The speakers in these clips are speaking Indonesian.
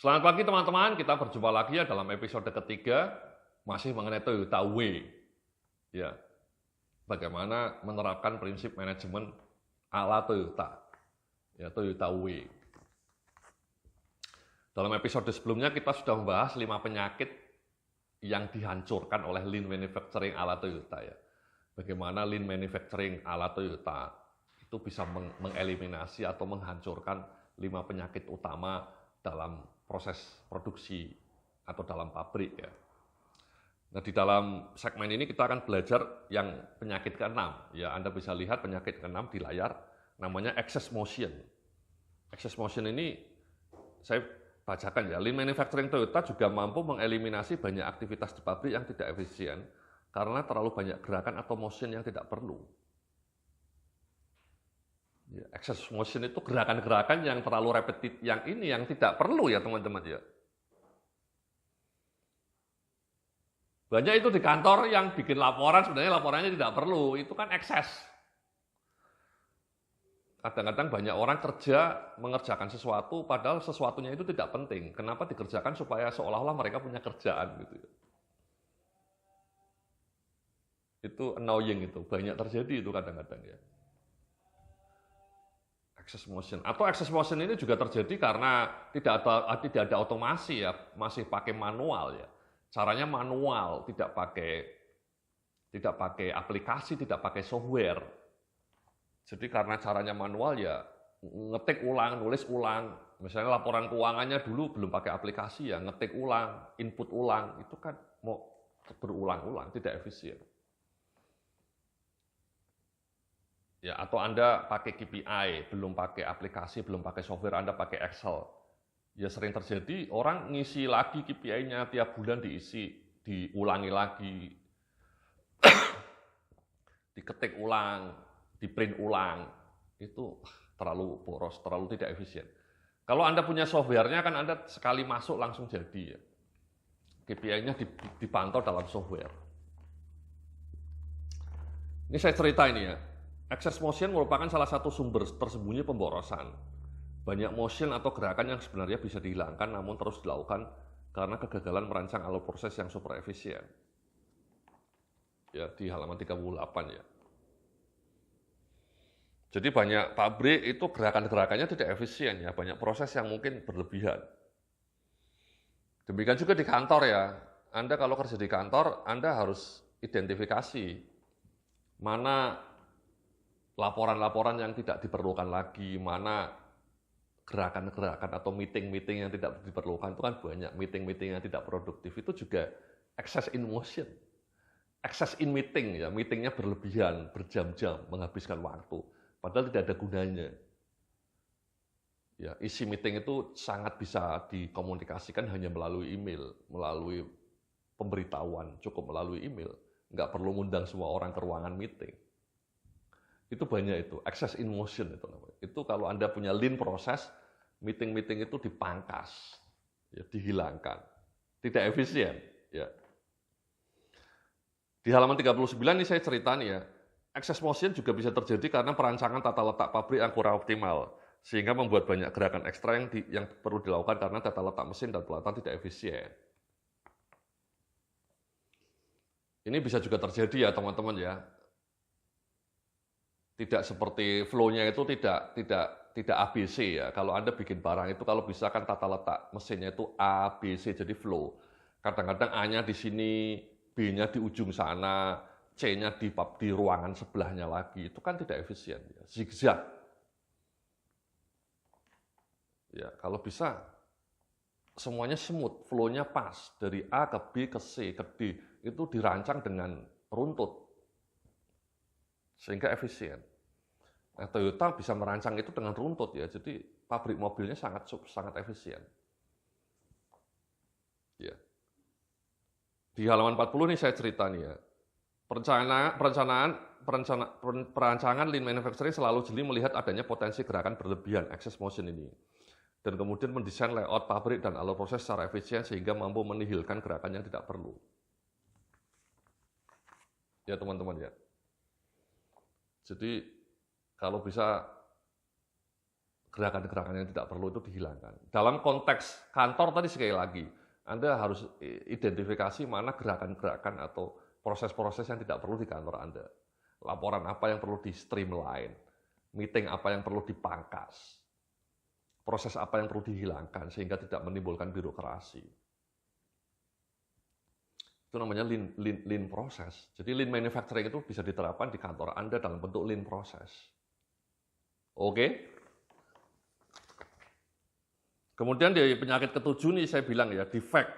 Selamat pagi teman-teman, kita berjumpa lagi ya dalam episode ketiga, masih mengenai Toyota Way. Ya, bagaimana menerapkan prinsip manajemen ala Toyota, ya Toyota Way. Dalam episode sebelumnya kita sudah membahas 5 penyakit yang dihancurkan oleh Lean Manufacturing ala Toyota ya. Bagaimana Lean Manufacturing ala Toyota itu bisa mengeliminasi atau menghancurkan 5 penyakit utama dalam proses produksi atau dalam pabrik ya. Nah, di dalam segmen ini kita akan belajar yang penyakit ke-6 ya. Anda bisa lihat penyakit ke-6 di layar, namanya excess motion. Excess motion ini saya bacakan ya. Lean Manufacturing Toyota juga mampu mengeliminasi banyak aktivitas di pabrik yang tidak efisien karena terlalu banyak gerakan atau motion yang tidak perlu. Ya, excess motion itu gerakan-gerakan yang terlalu repetitif, yang tidak perlu ya teman-teman ya. Banyak itu di kantor yang bikin laporan, sebenarnya laporannya tidak perlu, itu kan excess. Kadang-kadang banyak orang kerja mengerjakan sesuatu, padahal sesuatunya itu tidak penting. Kenapa dikerjakan supaya seolah-olah mereka punya kerjaan gitu ya. Itu annoying itu, banyak terjadi itu kadang-kadang ya. Excess motion atau excess motion ini juga terjadi karena tidak ada otomasi ya, masih pakai manual ya. Caranya manual, tidak pakai aplikasi, tidak pakai software. Jadi karena caranya manual ya ngetik ulang, nulis ulang. Misalnya laporan keuangannya dulu belum pakai aplikasi ya, ngetik ulang, input ulang, itu kan mau berulang-ulang, tidak efisien. Ya, atau Anda pakai KPI, belum pakai aplikasi, belum pakai software, Anda pakai Excel. Ya sering terjadi orang ngisi lagi KPI-nya tiap bulan diisi, diulangi lagi, diketik ulang, di-print ulang. Itu terlalu boros, terlalu tidak efisien. Kalau Anda punya software-nya kan Anda sekali masuk langsung jadi ya. KPI-nya dipantau dalam software. Ini saya cerita ini ya. Excess motion merupakan salah satu sumber tersembunyi pemborosan. Banyak motion atau gerakan yang sebenarnya bisa dihilangkan namun terus dilakukan karena kegagalan merancang alur proses yang super efisien. Ya, di halaman 38 ya. Jadi banyak pabrik itu gerakan-gerakannya tidak efisien ya, banyak proses yang mungkin berlebihan. Demikian juga di kantor ya. Anda kalau kerja di kantor, Anda harus identifikasi mana laporan-laporan yang tidak diperlukan lagi, mana gerakan-gerakan atau meeting-meeting yang tidak diperlukan, itu kan banyak meeting-meeting yang tidak produktif, itu juga excess in motion, excess in meeting ya, meetingnya berlebihan, berjam-jam, menghabiskan waktu, padahal tidak ada gunanya. Ya, isi meeting itu sangat bisa dikomunikasikan hanya melalui email, melalui pemberitahuan, cukup melalui email, nggak perlu ngundang semua orang ke ruangan meeting. Itu banyak itu, excess in motion itu namanya. Itu kalau Anda punya lean proses, meeting-meeting itu dipangkas, ya, dihilangkan. Tidak efisien. Ya. Di halaman 39 ini saya cerita nih ya, excess motion juga bisa terjadi karena perancangan tata letak pabrik yang kurang optimal, sehingga membuat banyak gerakan ekstra yang perlu dilakukan karena tata letak mesin dan peralatan tidak efisien. Ini bisa juga terjadi ya teman-teman ya. Tidak seperti flow-nya itu tidak ABC ya. Kalau Anda bikin barang itu kalau bisa kan tata letak mesinnya itu ABC jadi flow. Kadang-kadang A-nya di sini, B-nya di ujung sana, C-nya di ruangan sebelahnya lagi. Itu kan tidak efisien ya. Zigzag. Ya, kalau bisa semuanya smooth, flow-nya pas dari A ke B ke C ke D itu dirancang dengan runtut. Sehingga efisien. Nah, Toyota bisa merancang itu dengan runtut ya, jadi pabrik mobilnya sangat efisien. Ya. Di halaman 40 nih saya cerita nih ya, perancangan lean manufacturing selalu jeli melihat adanya potensi gerakan berlebihan, excess motion ini. Dan kemudian mendesain layout pabrik dan alur proses secara efisien sehingga mampu menihilkan gerakan yang tidak perlu. Ya teman-teman ya. Jadi kalau bisa gerakan-gerakan yang tidak perlu itu dihilangkan. Dalam konteks kantor tadi sekali lagi, Anda harus identifikasi mana gerakan-gerakan atau proses-proses yang tidak perlu di kantor Anda. Laporan apa yang perlu di streamline, meeting apa yang perlu dipangkas, proses apa yang perlu dihilangkan sehingga tidak menimbulkan birokrasi. Itu namanya lean proses. Jadi lean manufacturing itu bisa diterapkan di kantor Anda dalam bentuk lean proses. Oke? Kemudian di penyakit ketujuh nih saya bilang ya, defect.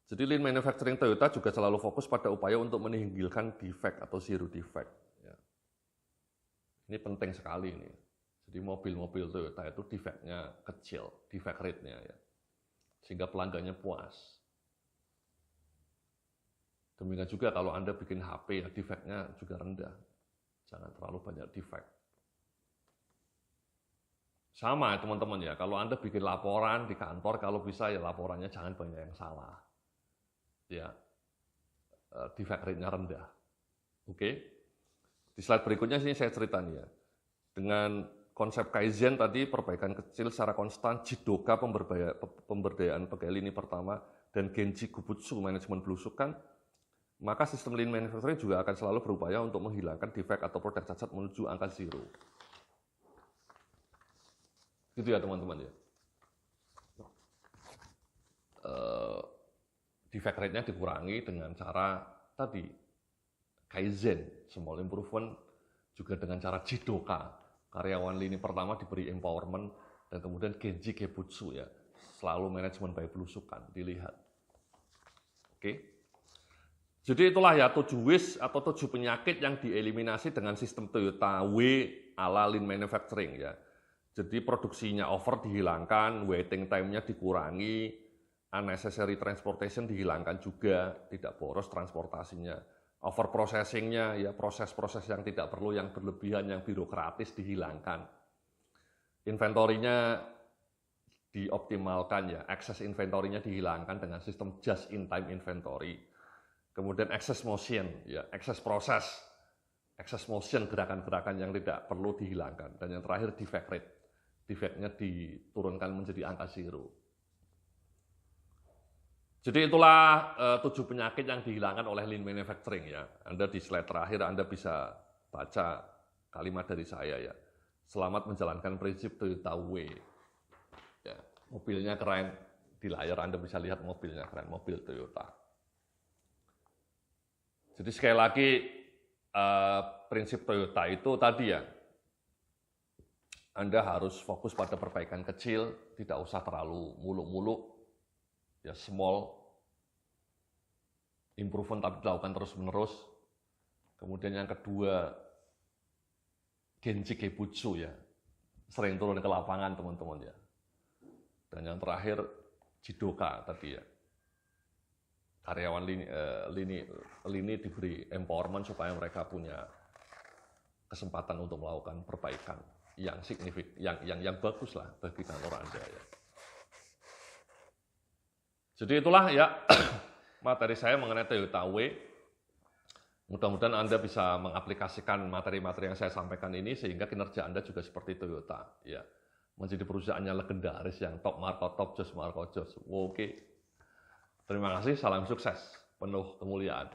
Jadi lean manufacturing Toyota juga selalu fokus pada upaya untuk meninggalkan defect atau zero defect. Ya. Ini penting sekali ini. Jadi mobil-mobil Toyota itu defect-nya kecil, defect rate-nya ya. Sehingga pelanggannya puas. Demikian juga kalau Anda bikin HP ya, defect-nya juga rendah. Jangan terlalu banyak defect. Sama ya teman-teman ya, kalau Anda bikin laporan di kantor, kalau bisa ya laporannya jangan banyak yang salah. Ya, defect rate-nya rendah. Oke. Di slide berikutnya sini saya cerita nih ya. Dengan konsep Kaizen tadi, perbaikan kecil secara konstan, Jidoka pemberdayaan pegawai lini pertama, dan Genji Gubutsu manajemen belusukan, maka sistem lean manufacturing juga akan selalu berupaya untuk menghilangkan defect atau produk cacat menuju angka zero. Gitu ya teman-teman ya. Defect rate-nya dikurangi dengan cara tadi Kaizen, small improvement, juga dengan cara Jidoka, karyawan lini pertama diberi empowerment, dan kemudian Genji Gebutsu ya, selalu manajemen by belusukan, dilihat. Oke. Jadi itulah ya 7 wish atau 7 penyakit yang dieliminasi dengan sistem Toyota W ala lean manufacturing ya. Jadi produksinya over dihilangkan, waiting time-nya dikurangi, unnecessary transportation dihilangkan juga, tidak boros transportasinya. Over processing-nya, ya proses-proses yang tidak perlu, yang berlebihan, yang birokratis dihilangkan. Inventory-nya dioptimalkan ya, access inventory-nya dihilangkan dengan sistem just-in-time inventory. Kemudian access motion, ya access proses, access motion gerakan-gerakan yang tidak perlu dihilangkan. Dan yang terakhir defect rate. Defect-nya diturunkan menjadi angka zero. Jadi itulah 7 penyakit yang dihilangkan oleh lean manufacturing ya. Anda di slide terakhir Anda bisa baca kalimat dari saya ya. Selamat menjalankan prinsip Toyota W. Ya, mobilnya keren, di layar Anda bisa lihat mobilnya keren, mobil Toyota. Jadi sekali lagi prinsip Toyota itu tadi ya. Anda harus fokus pada perbaikan kecil, tidak usah terlalu muluk-muluk, ya small improvement tapi dilakukan terus-menerus. Kemudian yang kedua, Genji Gebutsu ya, sering turun ke lapangan teman-teman ya. Dan yang terakhir, Jidoka tadi ya, karyawan lini diberi empowerment supaya mereka punya kesempatan untuk melakukan perbaikan yang signifikan, yang bagus lah bagi kantor Anda ya. Jadi itulah ya materi saya mengenai Toyota W. Mudah-mudahan Anda bisa mengaplikasikan materi-materi yang saya sampaikan ini sehingga kinerja Anda juga seperti Toyota ya. Menjadi perusahaannya legendaris yang top marko top jos marko jos. Oke. Terima kasih, salam sukses, penuh kemuliaan.